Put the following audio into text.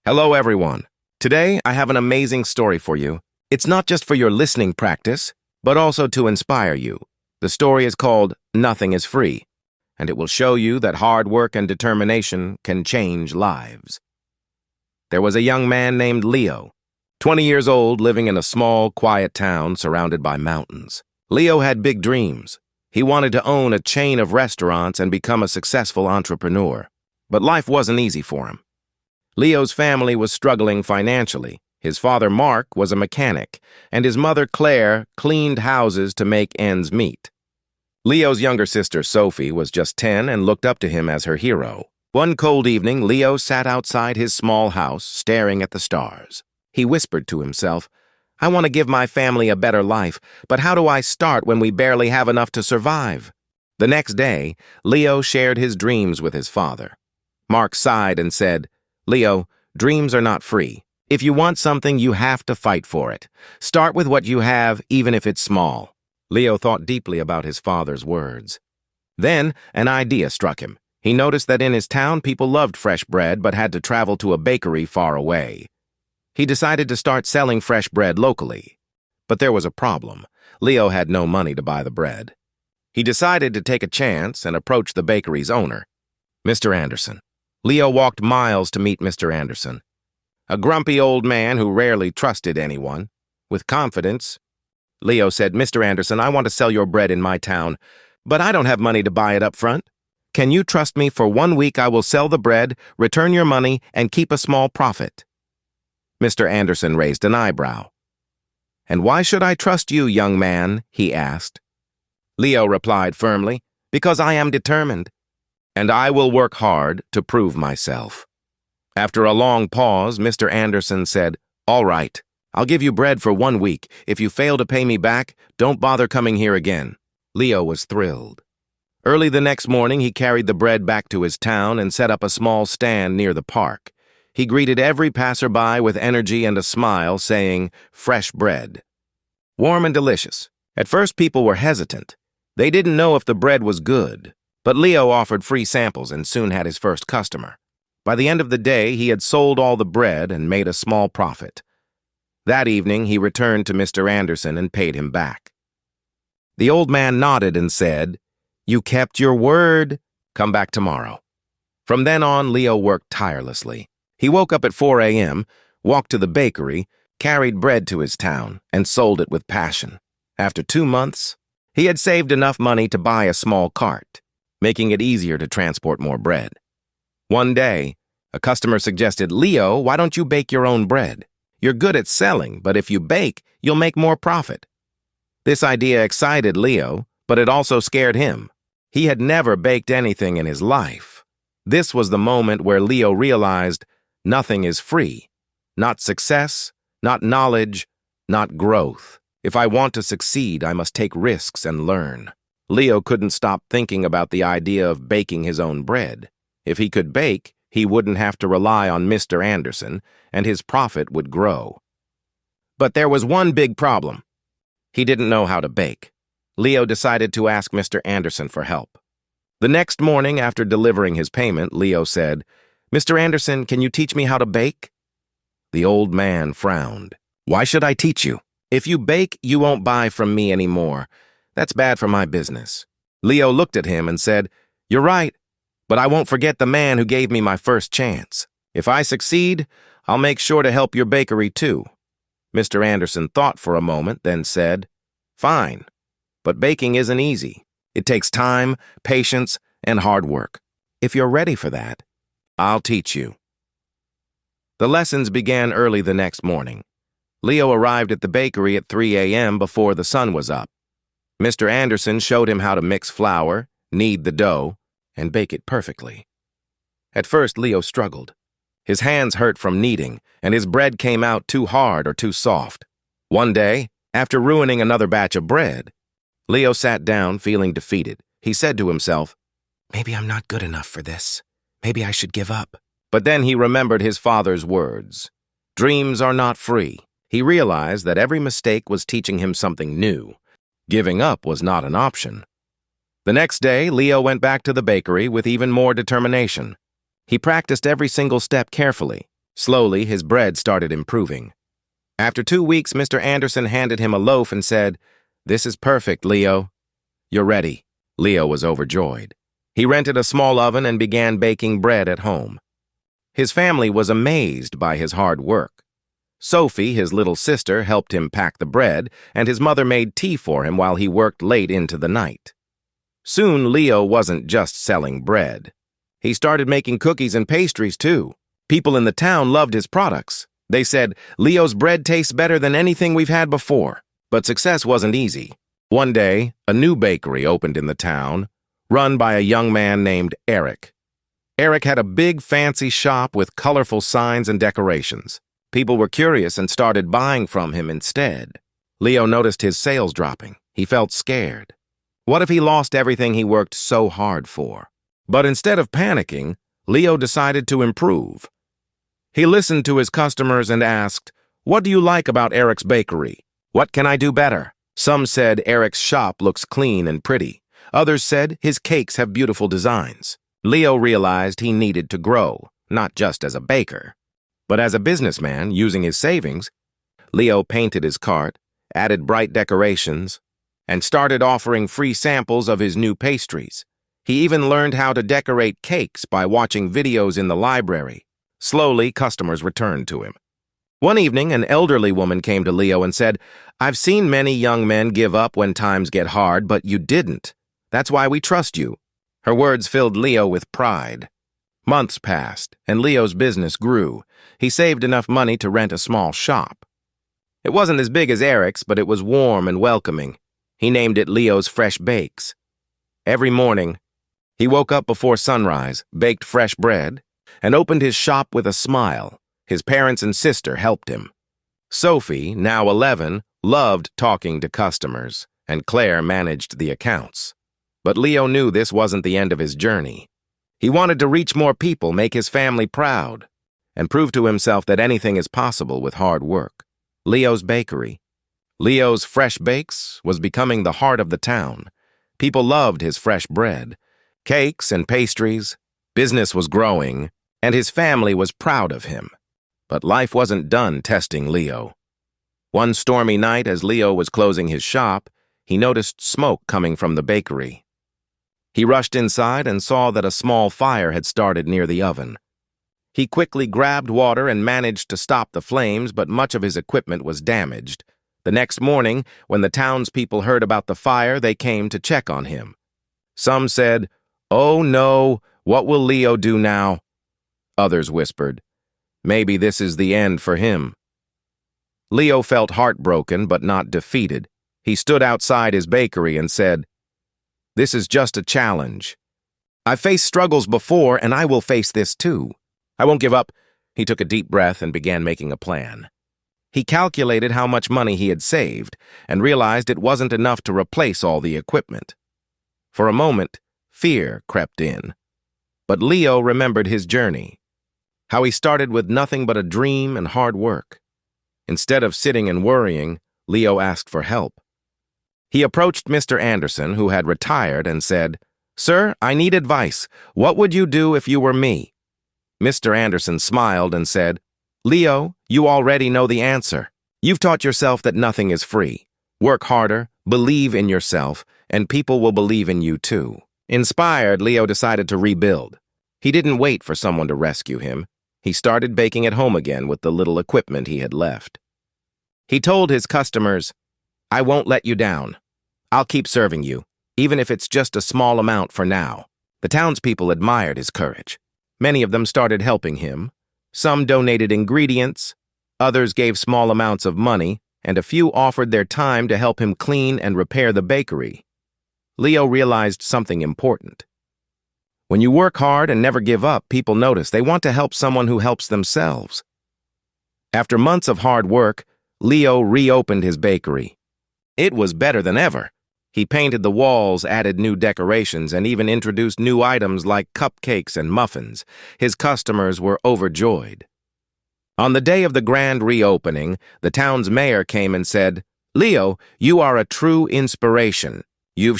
Hello, everyone. Today, I have an amazing story for you. It's not just for your listening practice, but also to inspire you. The story is called Nothing is Free, and it will show you that hard work and determination can change lives. There was a young man named Leo, 20 years old, living in a small, quiet town surrounded by mountains. Leo had big dreams. He wanted to own a chain of restaurants and become a successful entrepreneur. But life wasn't easy for him. Leo's family was struggling financially. His father, Mark, was a mechanic, and his mother, Claire, cleaned houses to make ends meet. Leo's younger sister, Sophie, was just 10 and looked up to him as her hero. One cold evening, Leo sat outside his small house, staring at the stars. He whispered to himself, "I want to give my family a better life, but how do I start when we barely have enough to survive?" The next day, Leo shared his dreams with his father. Mark sighed and said, "Leo, dreams are not free. If you want something, you have to fight for it. Start with what you have, even if it's small." Leo thought deeply about his father's words. Then, an idea struck him. He noticed that in his town, people loved fresh bread but had to travel to a bakery far away. He decided to start selling fresh bread locally. But there was a problem. Leo had no money to buy the bread. He decided to take a chance and approach the bakery's owner, Mr. Anderson. Leo walked miles to meet Mr. Anderson, a grumpy old man who rarely trusted anyone. With confidence, Leo said, "Mr. Anderson, I want to sell your bread in my town, but I don't have money to buy it up front. Can you trust me? For 1 week I will sell the bread, return your money, and keep a small profit." Mr. Anderson raised an eyebrow. "And why should I trust you, young man?" he asked. Leo replied firmly, "Because I am determined, and I will work hard to prove myself." After a long pause, Mr. Anderson said, "All right, I'll give you bread for 1 week. If you fail to pay me back, don't bother coming here again." Leo was thrilled. Early the next morning, he carried the bread back to his town and set up a small stand near the park. He greeted every passerby with energy and a smile, saying, "Fresh bread. Warm and delicious." At first, people were hesitant. They didn't know if the bread was good. But Leo offered free samples and soon had his first customer. By the end of the day, he had sold all the bread and made a small profit. That evening, he returned to Mr. Anderson and paid him back. The old man nodded and said, "You kept your word. Come back tomorrow." From then on, Leo worked tirelessly. He woke up at 4 a.m., walked to the bakery, carried bread to his town, and sold it with passion. After 2 months, he had saved enough money to buy a small cart, making it easier to transport more bread. One day, a customer suggested, "Leo, why don't you bake your own bread? You're good at selling, but if you bake, you'll make more profit." This idea excited Leo, but it also scared him. He had never baked anything in his life. This was the moment where Leo realized nothing is free. Not success, not knowledge, not growth. If I want to succeed, I must take risks and learn. Leo couldn't stop thinking about the idea of baking his own bread. If he could bake, he wouldn't have to rely on Mr. Anderson, and his profit would grow. But there was one big problem. He didn't know how to bake. Leo decided to ask Mr. Anderson for help. The next morning, after delivering his payment, Leo said, "Mr. Anderson, can you teach me how to bake?" The old man frowned. "Why should I teach you? If you bake, you won't buy from me anymore. That's bad for my business." Leo looked at him and said, "You're right, but I won't forget the man who gave me my first chance. If I succeed, I'll make sure to help your bakery too." Mr. Anderson thought for a moment, then said, "Fine, but baking isn't easy. It takes time, patience, and hard work. If you're ready for that, I'll teach you." The lessons began early the next morning. Leo arrived at the bakery at 3 a.m. before the sun was up. Mr. Anderson showed him how to mix flour, knead the dough, and bake it perfectly. At first, Leo struggled. His hands hurt from kneading, and his bread came out too hard or too soft. One day, after ruining another batch of bread, Leo sat down feeling defeated. He said to himself, "Maybe I'm not good enough for this. Maybe I should give up." But then he remembered his father's words. Dreams are not free. He realized that every mistake was teaching him something new. Giving up was not an option. The next day, Leo went back to the bakery with even more determination. He practiced every single step carefully, Slowly, his bread started improving. After 2 weeks, Mr. Anderson handed him a loaf and said, "This is perfect, Leo. You're ready." Leo was overjoyed. He rented a small oven and began baking bread at home. His family was amazed by his hard work. Sophie, his little sister, helped him pack the bread, and his mother made tea for him while he worked late into the night. Soon, Leo wasn't just selling bread. He started making cookies and pastries, too. People in the town loved his products. They said, "Leo's bread tastes better than anything we've had before." But success wasn't easy. One day, a new bakery opened in the town, run by a young man named Eric. Eric had a big, fancy shop with colorful signs and decorations. People were curious and started buying from him instead. Leo noticed his sales dropping. He felt scared. What if he lost everything he worked so hard for? But instead of panicking, Leo decided to improve. He listened to his customers and asked, "What do you like about Eric's bakery? What can I do better?" Some said Eric's shop looks clean and pretty. Others said his cakes have beautiful designs. Leo realized he needed to grow, not just as a baker, but as a businessman using his savings. Leo painted his cart, added bright decorations, and started offering free samples of his new pastries. He even learned how to decorate cakes by watching videos in the library. Slowly, customers returned to him. One evening, an elderly woman came to Leo and said, "I've seen many young men give up when times get hard, but you didn't. That's why we trust you." Her words filled Leo with pride. Months passed, and Leo's business grew. He saved enough money to rent a small shop. It wasn't as big as Eric's, but it was warm and welcoming. He named it Leo's Fresh Bakes. Every morning, he woke up before sunrise, baked fresh bread, and opened his shop with a smile. His parents and sister helped him. Sophie, now 11, loved talking to customers, and Claire managed the accounts. But Leo knew this wasn't the end of his journey. He wanted to reach more people, make his family proud, and prove to himself that anything is possible with hard work. Leo's Bakery, Leo's Fresh Bakes, was becoming the heart of the town. People loved his fresh bread, cakes and pastries. Business was growing, and his family was proud of him. But life wasn't done testing Leo. One stormy night, as Leo was closing his shop, he noticed smoke coming from the bakery. He rushed inside and saw that a small fire had started near the oven. He quickly grabbed water and managed to stop the flames, but much of his equipment was damaged. The next morning, when the townspeople heard about the fire, they came to check on him. Some said, "Oh no, what will Leo do now?" Others whispered, "Maybe this is the end for him." Leo felt heartbroken but not defeated. He stood outside his bakery and said, "This is just a challenge. I've faced struggles before, and I will face this too. I won't give up." He took a deep breath and began making a plan. He calculated how much money he had saved and realized it wasn't enough to replace all the equipment. For a moment, fear crept in. But Leo remembered his journey, how he started with nothing but a dream and hard work. Instead of sitting and worrying, Leo asked for help. He approached Mr. Anderson, who had retired, and said, "Sir, I need advice. What would you do if you were me?" Mr. Anderson smiled and said, "Leo, you already know the answer. You've taught yourself that nothing is free. Work harder, believe in yourself, and people will believe in you too." Inspired, Leo decided to rebuild. He didn't wait for someone to rescue him. He started baking at home again with the little equipment he had left. He told his customers, "I won't let you down. I'll keep serving you, even if it's just a small amount for now." The townspeople admired his courage. Many of them started helping him. Some donated ingredients, others gave small amounts of money, and a few offered their time to help him clean and repair the bakery. Leo realized something important. When you work hard and never give up, people notice. They want to help someone who helps themselves. After months of hard work, Leo reopened his bakery. It was better than ever. He painted the walls, added new decorations, and even introduced new items like cupcakes and muffins. His customers were overjoyed. On the day of the grand reopening, the town's mayor came and said, "Leo, you are a true inspiration. You've